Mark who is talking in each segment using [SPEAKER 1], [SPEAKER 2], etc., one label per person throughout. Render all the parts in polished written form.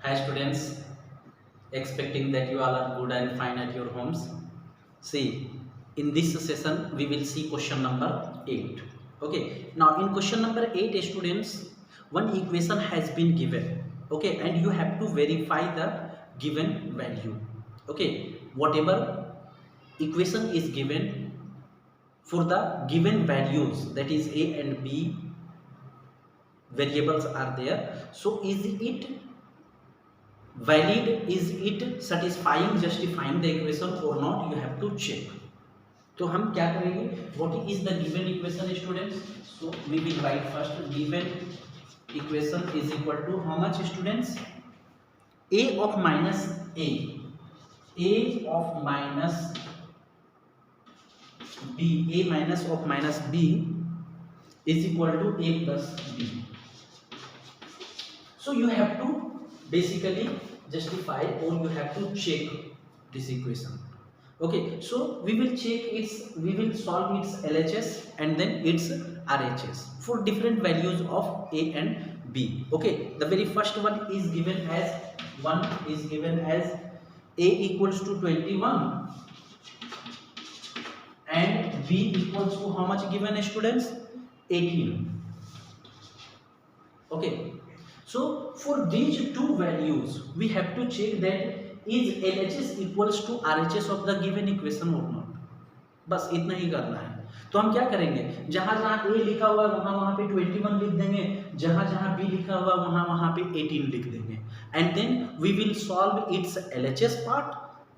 [SPEAKER 1] Hi students, expecting that you all are good and fine at your homes. See, in this session we will see question number 8. Okay, now in question number 8 students, one equation has been given. Okay, and you have to verify the given value. Okay, whatever equation is given for the given values, that is a and b variables are there. So is it valid, is it satisfying justifying the equation or not, you have to check. तो हम क्या करेंगे, what is the given equation students? So we will write first given equation is equal to how much students? A of minus a of minus b, a minus of minus b is equal to a plus b. So you have to basically justify or you have to check this equation. Okay, so we will solve its LHS and then its RHS for different values of a and b. Okay, the very first one is given as a equals to 21 and b equals to how much given students? 18. Okay, so for these two values we have to check that is LHS equals to RHS of the given equation or not. बस इतना ही करना है. तो हम क्या करेंगे, जहां जहां A लिखा हुआ है वहां पे 21 लिख देंगे, जहां जहां B लिखा हुआ है वहां पे 18 लिख देंगे, and then we will solve its LHS part,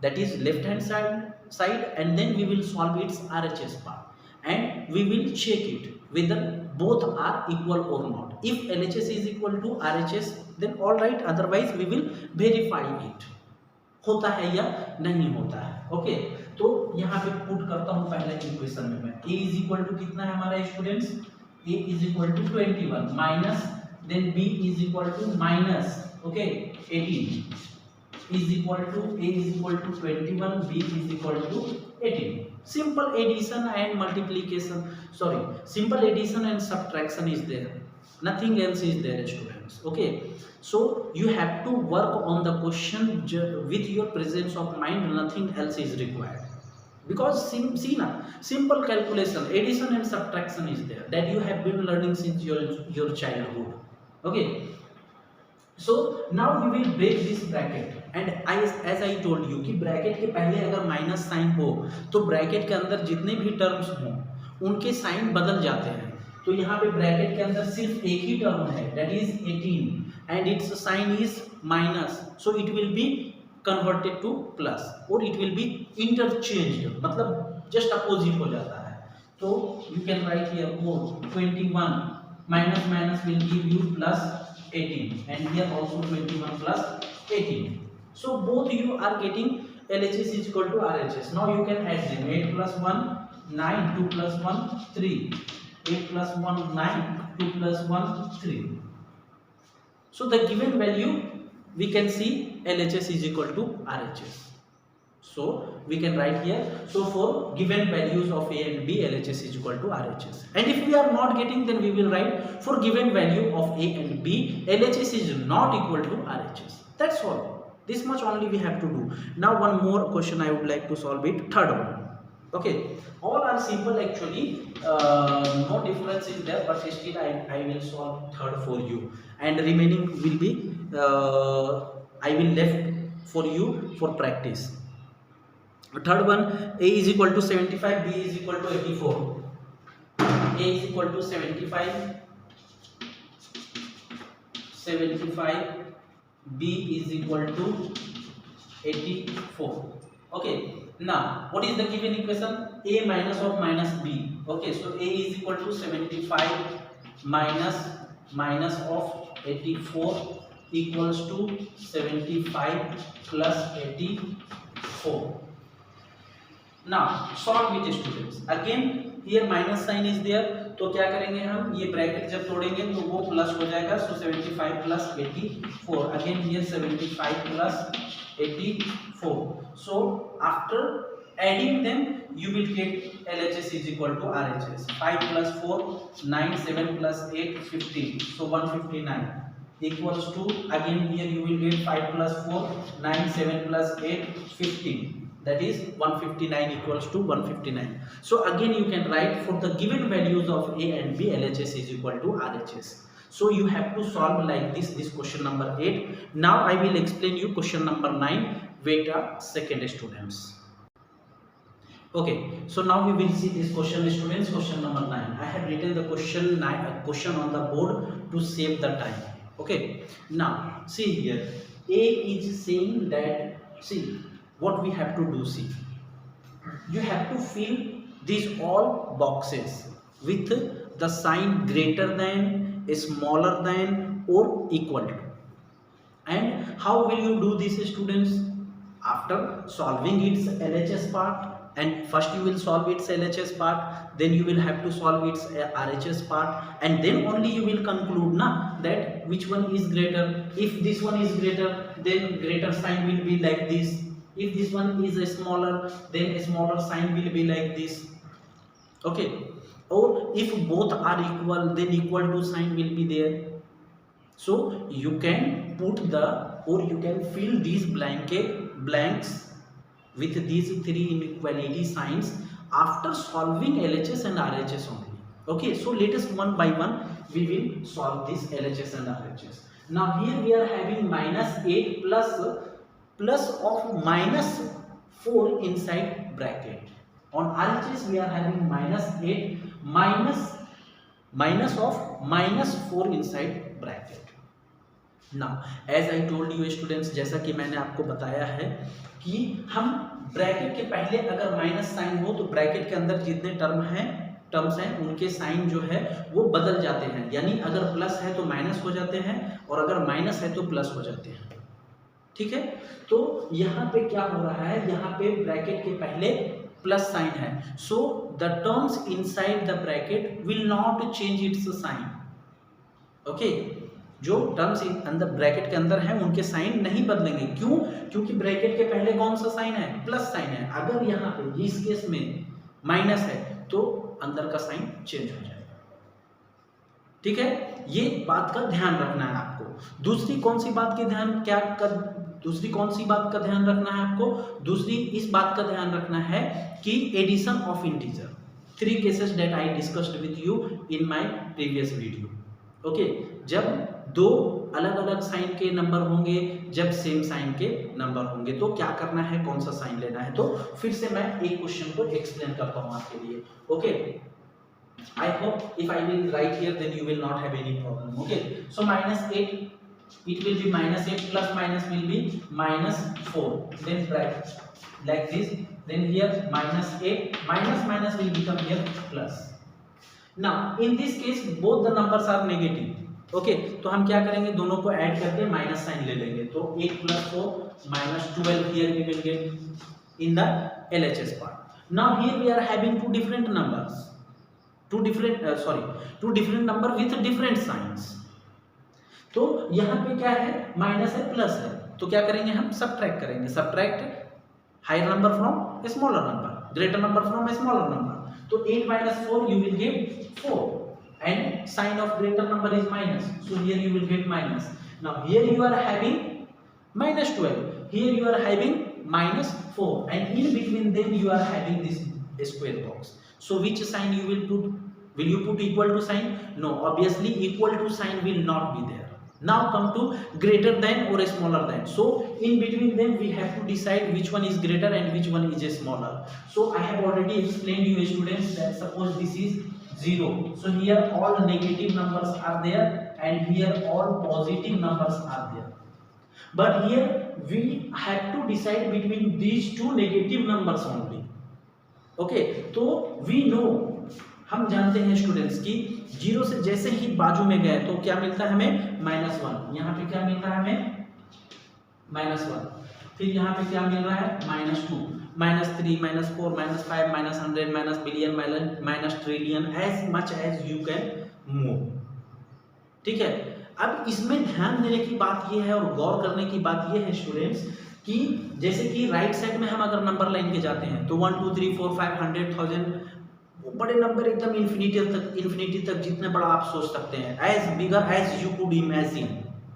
[SPEAKER 1] that is left hand side, and then we will solve its RHS part, and we will check it whether both are equal or not. If LHS is equal to RHS then all right, otherwise we will verify it होता है या नहीं होता है. Okay, तो यहाँ पे put करता हूँ पहले इक्वेशन में मैं a इज इक्वल टू कितना है हमारा students, a is equal to 21 minus then b is equal to minus 18 is equal to a is equal to 21 b is equal to 18. Simple addition and multiplication, sorry, simple addition and subtraction is there, nothing else is there students. Okay, so you have to work on the question with your presence of mind, nothing else is required, because see na, simple calculation, addition and subtraction is there that you have been learning since your childhood. Okay, so now we will break this bracket, and as I told you कि bracket के पहले अगर minus sign हो तो bracket के अंदर जितने भी टर्म्स हों उनके साइन बदल जाते हैं. तो यहाँ पे ब्रैकेट के अंदर सिर्फ एक ही टर्म है, that is 18 and its sign is minus, so it will be converted to plus or it will be interchanged, मतलब just opposite हो जाता है. तो you can write here 21 minus minus will give you plus 18 and here also 21 plus 18. So both you are getting LHS is equal to RHS. Now you can add them. 8 plus 1 9, 2 plus 1 3, 8 plus 1 9, 2 plus 1 3. So the given value we can see LHS is equal to RHS. So we can write here, so for given values of A and B, LHS is equal to RHS. And if we are not getting, then we will write for given value of A and B, LHS is not equal to RHS. That's all. This much only we have to do. Now one more question I would like to solve it, third one. Okay, all are simple actually, no difference is there, but still I will solve third for you, and remaining will be I will left for you for practice. Third one, A is equal to 75, B is equal to 84. A is equal to 75, B is equal to 84. Okay, now what is the given equation? A minus of minus B. Okay, so A is equal to 75 minus of 84 equals to 75 plus 84. Now solve with students. Again here minus sign is there, तो क्या करेंगे हम, ये bracket जब तोड़ेंगे तो वो plus हो जाएगा. सो 75 plus 84, again here 75 plus 84. So after adding them you will get LHS is equal to RHS. 5 plus 4 9, 7 plus 8 15, so 159. equals to, again here you will get 5 plus 4 9, 7 plus 8 15, that is 159 equals to 159. So again you can write for the given values of A and B, LHS is equal to RHS. So you have to solve like this question number 8. Now I will explain you question number 9. Wait a second students. Okay, so now we will see this question students. Question number 9, I have written the question on the board to save the time. Okay, now see here, A is saying that, see what we have to do, see you have to fill these all boxes with the sign greater than, smaller than or equal to. And how will you do this students? After solving its LHS part, and first you will solve its LHS part, then you will have to solve its RHS part, and then only you will conclude na that which one is greater. If this one is greater, then greater sign will be like this. If this one is a smaller, then a smaller sign will be like this. Okay, or if both are equal, then equal to sign will be there. So you can put the, or you can fill these blanks with these three inequality signs after solving LHS and RHS only. Okay, so let us one by one we will solve this LHS and RHS. Now here we are having minus 8 plus of minus 4 inside bracket. On RHS we are having minus 8 minus of minus 4 inside bracket. Now as I told you students, जैसा कि मैंने आपको बताया है कि हम bracket के पहले अगर माइनस साइन हो तो ब्रैकेट के अंदर जितने टर्म्स हैं उनके साइन जो है वो बदल जाते हैं, यानी अगर प्लस है तो माइनस हो जाते हैं और अगर माइनस है तो प्लस हो जाते हैं। ठीक है, तो यहाँ पे क्या हो रहा है, यहाँ पे ब्रैकेट के पहले प्लस साइन है, so the terms inside the bracket will not change its sign. Okay, जो टर्म्स अंदर ब्रैकेट के अंदर हैं उनके साइन नहीं बदलेंगे। क्यों? क्योंकि ब्रैकेट के पहले कौन सा साइन है, प्लस साइन है। अगर यहाँ पे इस केस में माइनस है तो अंदर का साइन चेंज हो जाएगा। ठीक है, ये बात का ध्यान रखना है आपको। दूसरी कौन सी बात का ध्यान रखना है आपको? दूसरी इस बात का ध्यान रखना है कि addition of integer, 3 cases that I discussed with you in my previous video. Okay, जब दो अलग अलग साइन के नंबर होंगे, जब सेम साइन के नंबर होंगे, तो क्या करना है, कौन सा साइन लेना है, तो फिर से मैं एक क्वेश्चन को एक्सप्लेन करता हूं आपके लिए। Okay, I hope if I will write here then you will not have any problem. Okay, so -8 it will be -8 plus minus will be -4, then bracket like this, then here -8 minus will become here plus. Now in this case both the numbers are negative. Okay, तो हम क्या करेंगे, दोनों को add करके minus sign ले लेंगे, तो 8 + 4 -12 here we will get in the LHS part. Now here we are having two different numbers with different signs. तो यहाँ पे क्या है, माइनस है प्लस है, तो क्या करेंगे, हम सब्ट्रैक्ट करेंगे। Subtract higher number from smaller number, greater number from smaller number. तो 8 - 4 you will get 4, and sign of greater number is minus, so here you will get minus. Now here you are having -12, here you are having -4, and in between them you are having this square box. So which sign you will put? Will you put equal to sign? No, obviously equal to sign will not be there. Now come to greater than or smaller than. So in between them we have to decide which one is greater and which one is smaller. So I have already explained you students that suppose this is 0. So here all negative numbers are there and here all positive numbers are there. But here we have to decide between these two negative numbers only. Okay, तो we know, हम जानते हैं students की 0 से जैसे ही बाजू में गए तो क्या मिलता है हमें, -1। यहाँ पे क्या मिल रहा है हमें, -1। फिर यहाँ पे क्या मिल रहा है, -2, -3, -4, -5, -100, -billion, -trillion, as much as you can move। ठीक है, अब इसमें ध्यान देने की बात यह है और गौर करने की बात यह है स्टूडेंट्स कि जैसे कि राइट साइड में हम अगर नंबर लाइन के जाते हैं तो 1 2 3 4 5 100 1000, बड़े नंबर एकदम इन्फिनिटी तक जितने बड़ा आप सोच सकते हैं, as bigger as you could imagine.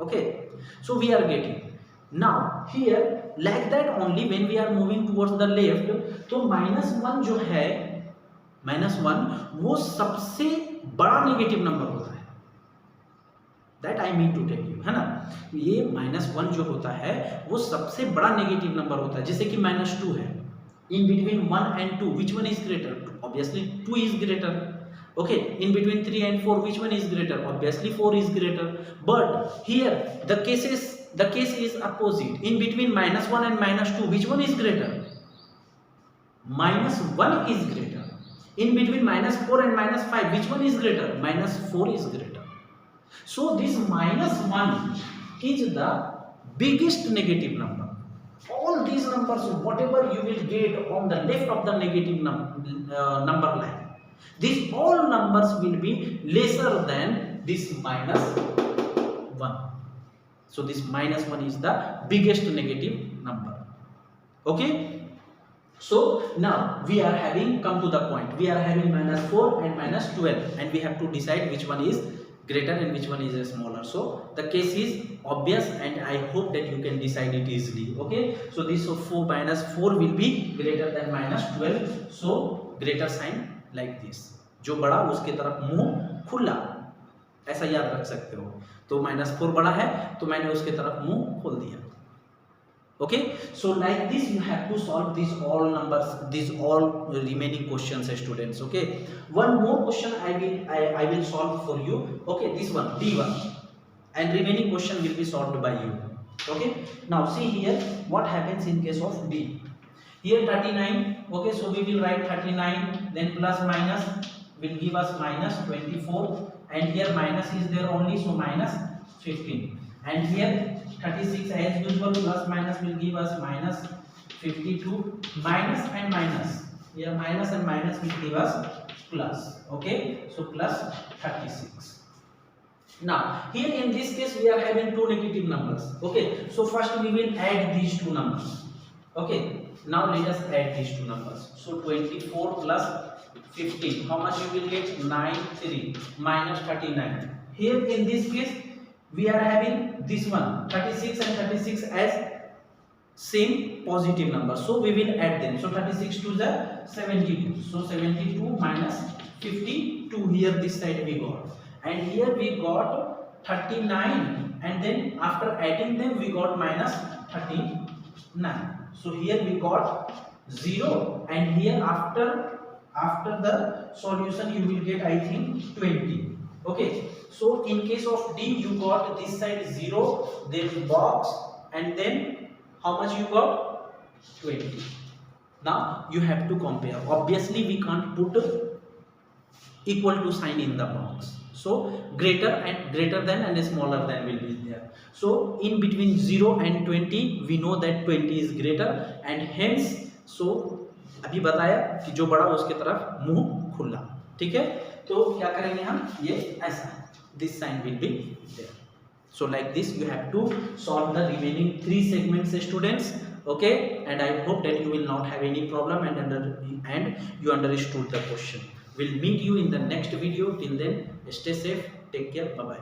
[SPEAKER 1] Okay, so we are getting now here like that only when we are moving towards the left. तो -1 जो है, -1 वो सबसे बड़ा नेगेटिव नंबर होता है, that I mean to tell you, है ना। ये -1 जो होता है वो सबसे बड़ा नेगेटिव नंबर होता है। जैसे कि -2 है, in between 1 and 2 which one is greater? Obviously 2 is greater. Okay, in between 3 and 4 which one is greater? Obviously 4 is greater. But here the case is opposite. In between -1 and -2 which one is greater? -1 is greater. In between -4 and -5 which one is greater? -4 is greater. So this -1 is the biggest negative number. All these numbers, whatever you will get on the left of the negative number line, these all numbers will be lesser than this -1. So this -1 is the biggest negative number. Okay, so now we are having come to the point, we are having -4 and -12 and we have to decide which one is greater and which one is smaller. So the case is obvious and I hope that you can decide it easily. Okay, so this -4 will be greater than -12. So greater sign like this, जो बड़ा उसके तरफ मुंह खुला, ऐसा याद रख सकते हो। तो -4 बड़ा है तो मैंने उसके तरफ मुंह खोल दिया। Okay, so like this you have to solve these all numbers, these all remaining questions, students. Okay, one more question I will solve for you. Okay, this one D1 and remaining question will be solved by you. Okay, now see here what happens in case of D. Here 39. Okay, so we will write 39, then plus minus will give us -24, and here minus is there only, so -15, and here 36 as usual, plus minus will give us -52, minus and minus, here minus and minus will give us plus. Okay, so plus 36. Now here in this case we are having two negative numbers. Okay, so first we will add these two numbers. Okay, now let us add these two numbers. So 24 plus 15, how much you will get? 93 minus 39. Here in this case we are having this one 36 and 36 as same positive number, so we will add them. So 36 to the 72, so 72 minus 52, here this side we got, and here we got 39, and then after adding them we got -39. So here we got 0, and here after the solution you will get I think 20. Okay, so in case of D you got this side 0, then box, and then how much you got? 20. Now you have to compare. Obviously we can't put equal to sign in the box, so greater than and smaller than will be there. So in between 0 and 20 we know that 20 is greater, and hence so अभी बताया कि जो बड़ा उसके तरफ मुंह खुला। ठीक है, तो क्या करेंगे हम, ये ऐसा, this sign will be there. So like this you have to solve the remaining 3 segments, students. Okay, and I hope that you will not have any problem and you understood the question. We'll meet you in the next video. Till then, stay safe, take care, bye bye.